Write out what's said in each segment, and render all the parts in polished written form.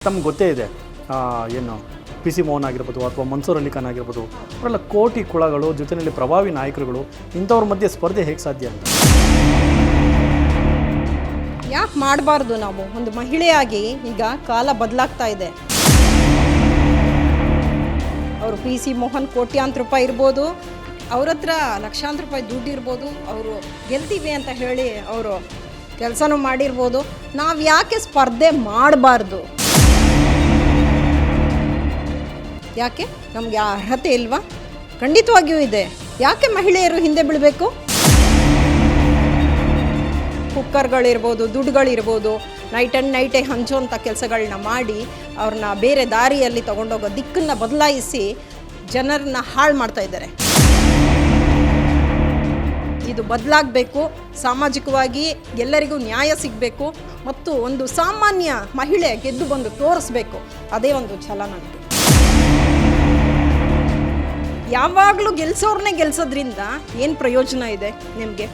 ತಮ್ಗೆ ಗೊತ್ತೇ ಇದೆ ಏನು ಪಿ ಸಿ ಮೋಹನ್ ಆಗಿರ್ಬೋದು ಅಥವಾ ಮನ್ಸೂರ್ ಅಲಿ ಖಾನ್ ಆಗಿರ್ಬೋದು ಅವರೆಲ್ಲ ಕೋಟಿ ಕುಳಗಳು ಜೊತೆಯಲ್ಲಿ ಪ್ರಭಾವಿ ನಾಯಕರುಗಳು ಇಂಥವ್ರ ಮಧ್ಯೆ ಸ್ಪರ್ಧೆ ಹೇಗೆ ಸಾಧ್ಯ ಅಂತ ಯಾಕೆ ಮಾಡಬಾರ್ದು? ನಾವು ಒಂದು ಮಹಿಳೆಯಾಗಿ ಈಗ ಕಾಲ ಬದಲಾಗ್ತಾ ಇದೆ. ಅವರು ಪಿ ಸಿ ಮೋಹನ್ ಕೋಟ್ಯಾಂತರ ರೂಪಾಯಿ ಇರ್ಬೋದು, ಅವ್ರ ಹತ್ರ ಲಕ್ಷಾಂತರ ರೂಪಾಯಿ ದುಡ್ಡು ಇರ್ಬೋದು, ಅವರು ಗೆಲ್ತೀವಿ ಅಂತ ಹೇಳಿ ಅವರು ಕೆಲಸನೂ ಮಾಡಿರ್ಬೋದು. ನಾವು ಯಾಕೆ ಸ್ಪರ್ಧೆ ಮಾಡಬಾರ್ದು? ಯಾಕೆ ನಮಗೆ ಆ ಅರ್ಹತೆ ಇಲ್ವಾ? ಖಂಡಿತವಾಗಿಯೂ ಇದೆ. ಯಾಕೆ ಮಹಿಳೆಯರು ಹಿಂದೆ ಬೀಳಬೇಕು? ಕುಕ್ಕರ್ಗಳಿರ್ಬೋದು, ದುಡ್ಡುಗಳಿರ್ಬೋದು, ನೈಟ್ ಆ್ಯಂಡ್ ನೈಟೇ ಹಂಚುವಂಥ ಕೆಲಸಗಳನ್ನ ಮಾಡಿ ಅವ್ರನ್ನ ಬೇರೆ ದಾರಿಯಲ್ಲಿ ತೊಗೊಂಡೋಗೋ ದಿಕ್ಕನ್ನು ಬದಲಾಯಿಸಿ ಜನರನ್ನ ಹಾಳು ಮಾಡ್ತಾ ಇದ್ದಾರೆ. ಇದು ಬದಲಾಗಬೇಕು. ಸಾಮಾಜಿಕವಾಗಿ ಎಲ್ಲರಿಗೂ ನ್ಯಾಯ ಸಿಗಬೇಕು ಮತ್ತು ಒಂದು ಸಾಮಾನ್ಯ ಮಹಿಳೆ ಗೆದ್ದು ಬಂದು ತೋರಿಸ್ಬೇಕು. ಅದೇ ಒಂದು ಛಲ ನನಗೆ. ಯಾವಾಗಲೂ ಗೆಲ್ಸೋರ್ನೇ ಗೆಲ್ಸೋದ್ರಿಂದ ಏನು ಪ್ರಯೋಜನ ಇದೆ? ನಿಮಗೆ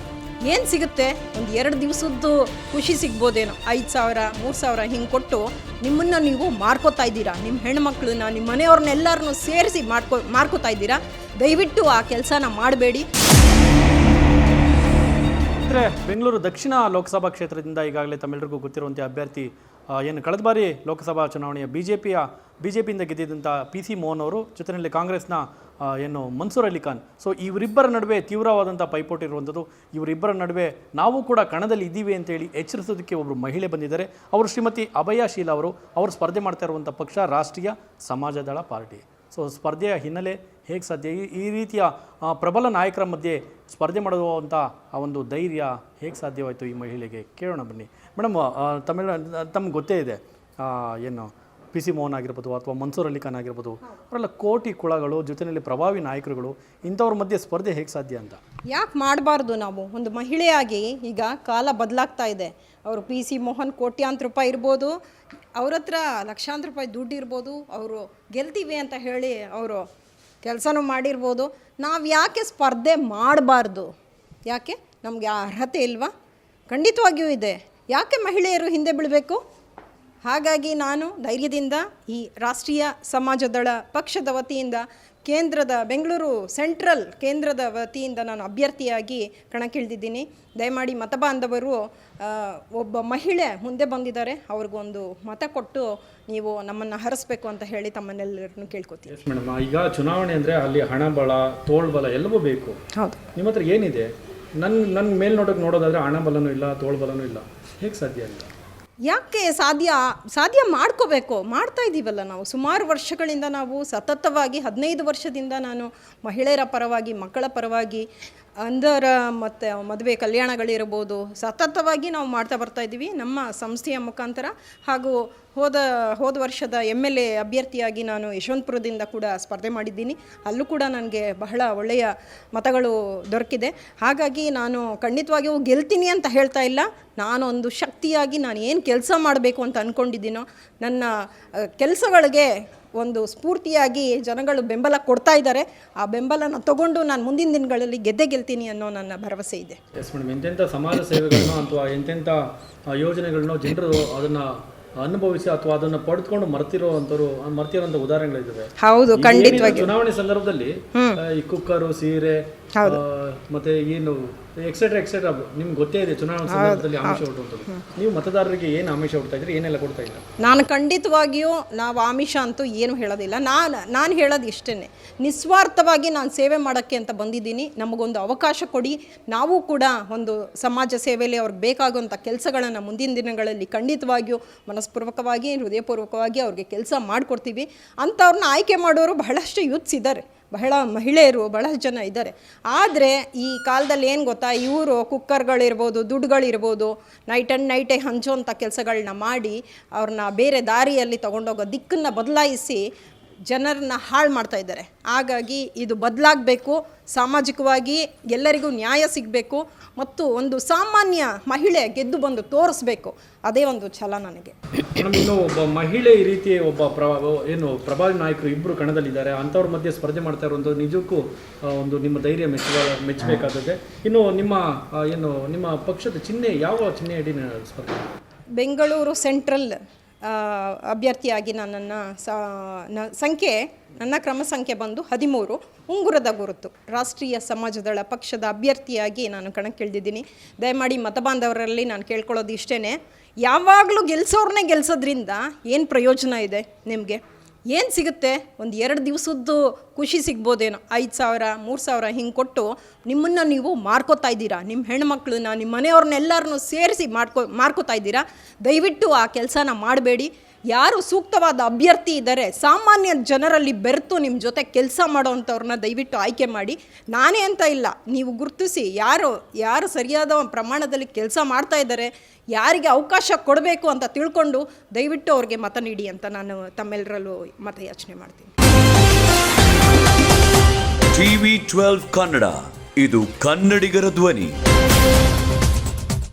ಏನು ಸಿಗುತ್ತೆ? ಒಂದು 2 ದಿವಸದ್ದು ಖುಷಿ ಸಿಗ್ಬೋದೇನೋ. 5,000 3,000 ಹಿಂಗೆ ಕೊಟ್ಟು ನಿಮ್ಮನ್ನು ನೀವು ಮಾರ್ಕೋತಾ ಇದ್ದೀರಾ. ನಿಮ್ಮ ಹೆಣ್ಮಕ್ಳನ್ನ, ನಿಮ್ಮ ಮನೆಯವ್ರನ್ನೆಲ್ಲರನ್ನೂ ಸೇರಿಸಿ ಮಾರ್ಕೋತಾ ಇದ್ದೀರಾ. ದಯವಿಟ್ಟು ಆ ಕೆಲಸನ ಮಾಡಬೇಡಿ. ಅಂದರೆ ಬೆಂಗಳೂರು ದಕ್ಷಿಣ ಲೋಕಸಭಾ ಕ್ಷೇತ್ರದಿಂದ ಈಗಾಗಲೇ ತಮ್ಮೆಲ್ಲರಿಗೂ ಗೊತ್ತಿರುವಂಥ ಅಭ್ಯರ್ಥಿ ಏನು ಕಳೆದ ಬಾರಿ ಲೋಕಸಭಾ ಚುನಾವಣೆಯ ಬಿಜೆಪಿಯಿಂದ ಗೆದ್ದಿದ್ದಂಥ ಪಿ ಸಿ ಮೋಹನ್ ಅವರು, ಜೊತೆಯಲ್ಲಿ ಕಾಂಗ್ರೆಸ್ನ ಏನು ಮನ್ಸೂರ್ ಅಲಿ ಖಾನ್. ಸೊ ಇವರಿಬ್ಬರ ನಡುವೆ ತೀವ್ರವಾದಂಥ ಪೈಪೋಟಿ ಇರುವಂಥದ್ದು. ಇವರಿಬ್ಬರ ನಡುವೆ ನಾವು ಕೂಡ ಕಣದಲ್ಲಿ ಇದ್ದೀವಿ ಅಂತೇಳಿ ಎಚ್ಚರಿಸೋದಕ್ಕೆ ಒಬ್ಬರು ಮಹಿಳೆ ಬಂದಿದ್ದಾರೆ. ಅವರು ಶ್ರೀಮತಿ ಅಭಯಶೀಲ ಅವರು ಸ್ಪರ್ಧೆ ಮಾಡ್ತಾ ಇರುವಂಥ ಪಕ್ಷ ರಾಷ್ಟ್ರೀಯ ಸಮಾಜದಳ ಪಾರ್ಟಿ. ಸೊ ಸ್ಪರ್ಧೆಯ ಹಿನ್ನೆಲೆ ಹೇಗೆ ಸಾಧ್ಯ? ಈ ರೀತಿಯ ಪ್ರಬಲ ನಾಯಕರ ಮಧ್ಯೆ ಸ್ಪರ್ಧೆ ಮಾಡುವಂಥ ಆ ಒಂದು ಧೈರ್ಯ ಹೇಗೆ ಸಾಧ್ಯವಾಯಿತು ಈ ಮಹಿಳೆಗೆ? ಕೇಳೋಣ ಬನ್ನಿ ಮೇಡಮ್. ತಮ್ಗೆ ಗೊತ್ತೇ ಇದೆ ಏನು ಪಿ ಸಿ ಮೋಹನ್ ಆಗಿರ್ಬೋದು ಅಥವಾ ಮನ್ಸೂರ್ ಅಲಿ ಖಾನ್ ಆಗಿರ್ಬೋದು ಅವರೆಲ್ಲ ಕೋಟಿ ಕುಳಗಳು ಜೊತೆಯಲ್ಲಿ ಪ್ರಭಾವಿ ನಾಯಕರುಗಳು. ಇಂಥವ್ರ ಮಧ್ಯೆ ಸ್ಪರ್ಧೆ ಹೇಗೆ ಸಾಧ್ಯ ಅಂತ ಯಾಕೆ ಮಾಡಬಾರ್ದು? ನಾವು ಒಂದು ಮಹಿಳೆಯಾಗಿ ಈಗ ಕಾಲ ಬದಲಾಗ್ತಾ ಇದೆ. ಅವರು ಪಿ ಸಿ ಮೋಹನ್ ಕೋಟ್ಯಾಂತರ ರೂಪಾಯಿ ಇರ್ಬೋದು, ಅವ್ರ ಹತ್ರ ಲಕ್ಷಾಂತರ ರೂಪಾಯಿ ದುಡ್ಡು ಇರ್ಬೋದು, ಅವರು ಗೆಲ್ತೀವಿ ಅಂತ ಹೇಳಿ ಅವರು ಕೆಲಸನೂ ಮಾಡಿರ್ಬೋದು. ನಾವು ಯಾಕೆ ಸ್ಪರ್ಧೆ ಮಾಡಬಾರ್ದು? ಯಾಕೆ ನಮಗೆ ಆ ಅರ್ಹತೆ ಇಲ್ವಾ? ಖಂಡಿತವಾಗಿಯೂ ಇದೆ. ಯಾಕೆ ಮಹಿಳೆಯರು ಹಿಂದೆ ಬೀಳಬೇಕು? ಹಾಗಾಗಿ ನಾನು ಧೈರ್ಯದಿಂದ ಈ ರಾಷ್ಟ್ರೀಯ ಸಮಾಜದಳ ಪಕ್ಷದ ವತಿಯಿಂದ ಬೆಂಗಳೂರು ಸೆಂಟ್ರಲ್ ಕೇಂದ್ರದ ವತಿಯಿಂದ ನಾನು ಅಭ್ಯರ್ಥಿಯಾಗಿ ಕಣಕ್ಕಿಳಿದಿದ್ದೀನಿ. ದಯಮಾಡಿ ಮತಬಾಂಧವರು ಒಬ್ಬ ಮಹಿಳೆ ಮುಂದೆ ಬಂದಿದ್ದಾರೆ, ಅವ್ರಿಗೊಂದು ಮತ ಕೊಟ್ಟು ನೀವು ನಮ್ಮನ್ನು ಹರಿಸ್ಬೇಕು ಅಂತ ಹೇಳಿ ತಮ್ಮನ್ನೆಲ್ಲರನ್ನು ಕೇಳ್ಕೊತೀನಿ. ಮೇಡಮ್, ಈಗ ಚುನಾವಣೆ ಅಂದರೆ ಅಲ್ಲಿ ಹಣ ಬಲ, ತೋಳ್ಬಲ ಎಲ್ಲವೂ ಬೇಕು. ಹೌದು. ನಿಮ್ಮ ಹತ್ರ ಏನಿದೆ? ನನ್ನ ಮೇಲ್ನೋಟಕ್ಕೆ ನೋಡೋದಾದರೆ ಹಣ ಬಲನೂ ಇಲ್ಲ, ತೋಳ್ಬಲನೂ ಇಲ್ಲ. ಹೇಗೆ ಸಾಧ್ಯ ಅಂತ? ಯಾಕೆ ಸಾಧ್ಯ ಮಾಡ್ಕೋಬೇಕು. ಮಾಡ್ತಾ ಇದ್ದೀವಲ್ಲ ನಾವು. ಸುಮಾರು ವರ್ಷಗಳಿಂದ ನಾವು ಸತತವಾಗಿ 15 ವರ್ಷದಿಂದ ನಾನು ಮಹಿಳೆಯರ ಪರವಾಗಿ, ಮಕ್ಕಳ ಪರವಾಗಿ, ಅಂಧರ ಮತ್ತು ಮದುವೆ ಕಲ್ಯಾಣಗಳಿರ್ಬೋದು ಸತತವಾಗಿ ನಾವು ಮಾಡ್ತಾ ಬರ್ತಾಯಿದ್ದೀವಿ ನಮ್ಮ ಸಂಸ್ಥೆಯ ಮುಖಾಂತರ. ಹಾಗೂ ಹೋದ ವರ್ಷದ MLA ಅಭ್ಯರ್ಥಿಯಾಗಿ ನಾನು ಯಶವಂತಪುರದಿಂದ ಕೂಡ ಸ್ಪರ್ಧೆ ಮಾಡಿದ್ದೀನಿ. ಅಲ್ಲೂ ಕೂಡ ನನಗೆ ಬಹಳ ಒಳ್ಳೆಯ ಮತಗಳು ದೊರಕಿದೆ. ಹಾಗಾಗಿ ನಾನು ಖಂಡಿತವಾಗಿಯೂ ಗೆಲ್ತೀನಿ ಅಂತ ಹೇಳ್ತಾ ಇಲ್ಲ. ನಾನೊಂದು ಶಕ್ತಿಯಾಗಿ ನಾನು ಏನು ಕೆಲಸ ಮಾಡಬೇಕು ಅಂತ ಅಂದ್ಕೊಂಡಿದ್ದೀನೋ, ನನ್ನ ಕೆಲಸಗಳಿಗೆ ಒಂದು ಸ್ಫೂರ್ತಿಯಾಗಿ ಜನಗಳು ಬೆಂಬಲ ಕೊಡ್ತಾ ಇದ್ದಾರೆ. ಆ ಬೆಂಬಲನ ತಗೊಂಡು ನಾನು ಮುಂದಿನ ದಿನಗಳಲ್ಲಿ ಗೆಲ್ತೀನಿ ಅನ್ನೋ ನನ್ನ ಭರವಸೆ ಇದೆ. ಎಸ್ ಮೇಡಮ್, ಎಂತೆಂಥ ಸಮಾಜ ಸೇವೆಗಳನ್ನೋ ಅಥವಾ ಎಂತೆಂಥ ಯೋಜನೆಗಳನ್ನೋ ಜನರು ಅದನ್ನು ಅನುಭವಿಸಿ ಅಥವಾ ಅದನ್ನು ಪಡೆದುಕೊಂಡು ಮರ್ತಿರೋಂಥ ಉದಾಹರಣೆಗಳಿದ್ದಾವೆ. ಹೌದು, ಖಂಡಿತವಾಗಿ. ಚುನಾವಣೆ ಸಂದರ್ಭದಲ್ಲಿ ಈ ಕುಕ್ಕರು, ಸೀರೆ ಮತ್ತೆ ಏನು ಎಕ್ಸೆಟ್ರಾ ನಿಮ್ಗೆ ಗೊತ್ತೇ ಇದೆ. ಚುನಾವಣಾ ಸಂದರ್ಭದಲ್ಲಿ ಆಮಿಷ ಹುಟ್ಟುವಂಥದ್ದು. ನೀವು ಮತದಾರರಿಗೆ ಏನು ಆಮಿಷ ಹುಡ್ತಾ ಇದ್ರಿ, ಏನೆಲ್ಲ ಕೊಡ್ತಾ ಇದ್ದೀರಾ? ನಾನು ಖಂಡಿತವಾಗಿಯೂ ನಾವು ಆಮಿಷ ಅಂತೂ ಏನು ಹೇಳೋದಿಲ್ಲ. ನಾನು ಹೇಳೋದು ಇಷ್ಟೇ, ನಿಸ್ವಾರ್ಥವಾಗಿ ನಾನು ಸೇವೆ ಮಾಡೋಕ್ಕೆ ಅಂತ ಬಂದಿದ್ದೀನಿ. ನಮಗೊಂದು ಅವಕಾಶ ಕೊಡಿ. ನಾವು ಕೂಡ ಒಂದು ಸಮಾಜ ಸೇವೆಯಲ್ಲಿ ಅವ್ರಿಗೆ ಬೇಕಾಗುವಂಥ ಕೆಲಸಗಳನ್ನು ಮುಂದಿನ ದಿನಗಳಲ್ಲಿ ಖಂಡಿತವಾಗಿಯೂ ಮನಸ್ಪೂರ್ವಕವಾಗಿ, ಹೃದಯಪೂರ್ವಕವಾಗಿ ಅವ್ರಿಗೆ ಕೆಲಸ ಮಾಡಿಕೊಡ್ತೀವಿ. ಅಂಥವ್ರನ್ನ ಆಯ್ಕೆ ಮಾಡೋರು ಬಹಳಷ್ಟು ಯೂತ್ಸ್ ಇದ್ದಾರೆ, ಬಹಳ ಮಹಿಳೆಯರು ಬಹಳಷ್ಟು ಜನ ಇದ್ದಾರೆ. ಆದರೆ ಈ ಕಾಲದಲ್ಲಿ ಏನು ಗೊತ್ತಾ, ಇವರು ಕುಕ್ಕರ್ಗಳಿರ್ಬೋದು, ದುಡ್ಡುಗಳಿರ್ಬೋದು, ನೈಟ್ ಆ್ಯಂಡ್ ನೈಟೇ ಹಂಚುವಂಥ ಕೆಲಸಗಳನ್ನ ಮಾಡಿ ಅವ್ರನ್ನ ಬೇರೆ ದಾರಿಯಲ್ಲಿ ತೊಗೊಂಡೋಗೋ ದಿಕ್ಕನ್ನು ಬದಲಾಯಿಸಿ ಜನರನ್ನ ಹಾಳು ಮಾಡ್ತಾ ಇದ್ದಾರೆ. ಹಾಗಾಗಿ ಇದು ಬದಲಾಗಬೇಕು. ಸಾಮಾಜಿಕವಾಗಿ ಎಲ್ಲರಿಗೂ ನ್ಯಾಯ ಸಿಗಬೇಕು ಮತ್ತು ಒಂದು ಸಾಮಾನ್ಯ ಮಹಿಳೆ ಗೆದ್ದು ಬಂದು ತೋರಿಸ್ಬೇಕು. ಅದೇ ಒಂದು ಛಲ ನನಗೆ. ಇನ್ನು ಒಬ್ಬ ಮಹಿಳೆ ಈ ರೀತಿ ಒಬ್ಬ ಪ್ರಭಾವಿ ನಾಯಕರು ಇಬ್ಬರು ಕಣದಲ್ಲಿದ್ದಾರೆ. ಅಂಥವ್ರ ಮಧ್ಯೆ ಸ್ಪರ್ಧೆ ಮಾಡ್ತಾ ಇರುವಂಥದ್ದು ನಿಜಕ್ಕೂ ಒಂದು ನಿಮ್ಮ ಧೈರ್ಯ ಮೆಚ್ಚಬೇಕಾಗುತ್ತೆ. ಇನ್ನು ನಿಮ್ಮ ಪಕ್ಷದ ಚಿಹ್ನೆ ಯಾವ ಚಿಹ್ನೆ ಅಡಿ ಸ್ಪರ್ಧೆ? ಬೆಂಗಳೂರು ಸೆಂಟ್ರಲ್ ಅಭ್ಯರ್ಥಿಯಾಗಿ ನನ್ನನ್ನು ನನ್ನ ಕ್ರಮ ಸಂಖ್ಯೆ ಬಂದು 13 ಉಂಗುರದ ಗುರುತು ರಾಷ್ಟ್ರೀಯ ಸಮಾಜದಳ ಪಕ್ಷದ ಅಭ್ಯರ್ಥಿಯಾಗಿ ನಾನು ಕಣಕ್ಕಿಳಿದಿದ್ದೀನಿ. ದಯಮಾಡಿ ಮತಬಾಂಧವರಲ್ಲಿ ನಾನು ಕೇಳ್ಕೊಳ್ಳೋದು ಇಷ್ಟೇ, ಯಾವಾಗಲೂ ಗೆಲ್ಸೋರ್ನೇ ಗೆಲ್ಸೋದ್ರಿಂದ ಏನು ಪ್ರಯೋಜನ ಇದೆ? ನಿಮಗೆ ಏನು ಸಿಗುತ್ತೆ? ಒಂದು 2 ದಿವಸದ್ದು ಖುಷಿ ಸಿಗ್ಬೋದೇನೋ, 5,000 3,000 ಹಿಂಗೆ ಕೊಟ್ಟು ನಿಮ್ಮನ್ನು ನೀವು ಮಾರ್ಕೋತಾ ಇದ್ದೀರಾ, ನಿಮ್ಮ ಹೆಣ್ಮಕ್ಳನ್ನ ನಿಮ್ಮ ಮನೆಯವ್ರನ್ನೆಲ್ಲರನ್ನೂ ಸೇರಿಸಿ ಮಾರ್ಕೋತಾ ಇದ್ದೀರಾ. ದಯವಿಟ್ಟು ಆ ಕೆಲಸನ ಮಾಡಬೇಡಿ. ಯಾರು ಸೂಕ್ತವಾದ ಅಭ್ಯರ್ಥಿ ಇದ್ದಾರೆ, ಸಾಮಾನ್ಯ ಜನರಲ್ಲಿ ಬೆರೆತು ನಿಮ್ಮ ಜೊತೆ ಕೆಲಸ ಮಾಡೋವಂಥವ್ರನ್ನ ದಯವಿಟ್ಟು ಆಯ್ಕೆ ಮಾಡಿ. ನಾನೇ ಅಂತ ಇಲ್ಲ, ನೀವು ಗುರುತಿಸಿ ಯಾರು ಸರಿಯಾದ ಪ್ರಮಾಣದಲ್ಲಿ ಕೆಲಸ ಮಾಡ್ತಾ ಇದ್ದಾರೆ, ಯಾರಿಗೆ ಅವಕಾಶ ಕೊಡಬೇಕು ಅಂತ ತಿಳ್ಕೊಂಡು ದಯವಿಟ್ಟು ಅವ್ರಿಗೆ ಮತ ನೀಡಿ ಅಂತ ನಾನು ತಮ್ಮೆಲ್ಲರಲ್ಲೂ ಮತಯಾಚನೆ ಮಾಡ್ತೀನಿ. TV12 ಕನ್ನಡ, ಇದು ಕನ್ನಡಿಗರ ಧ್ವನಿ.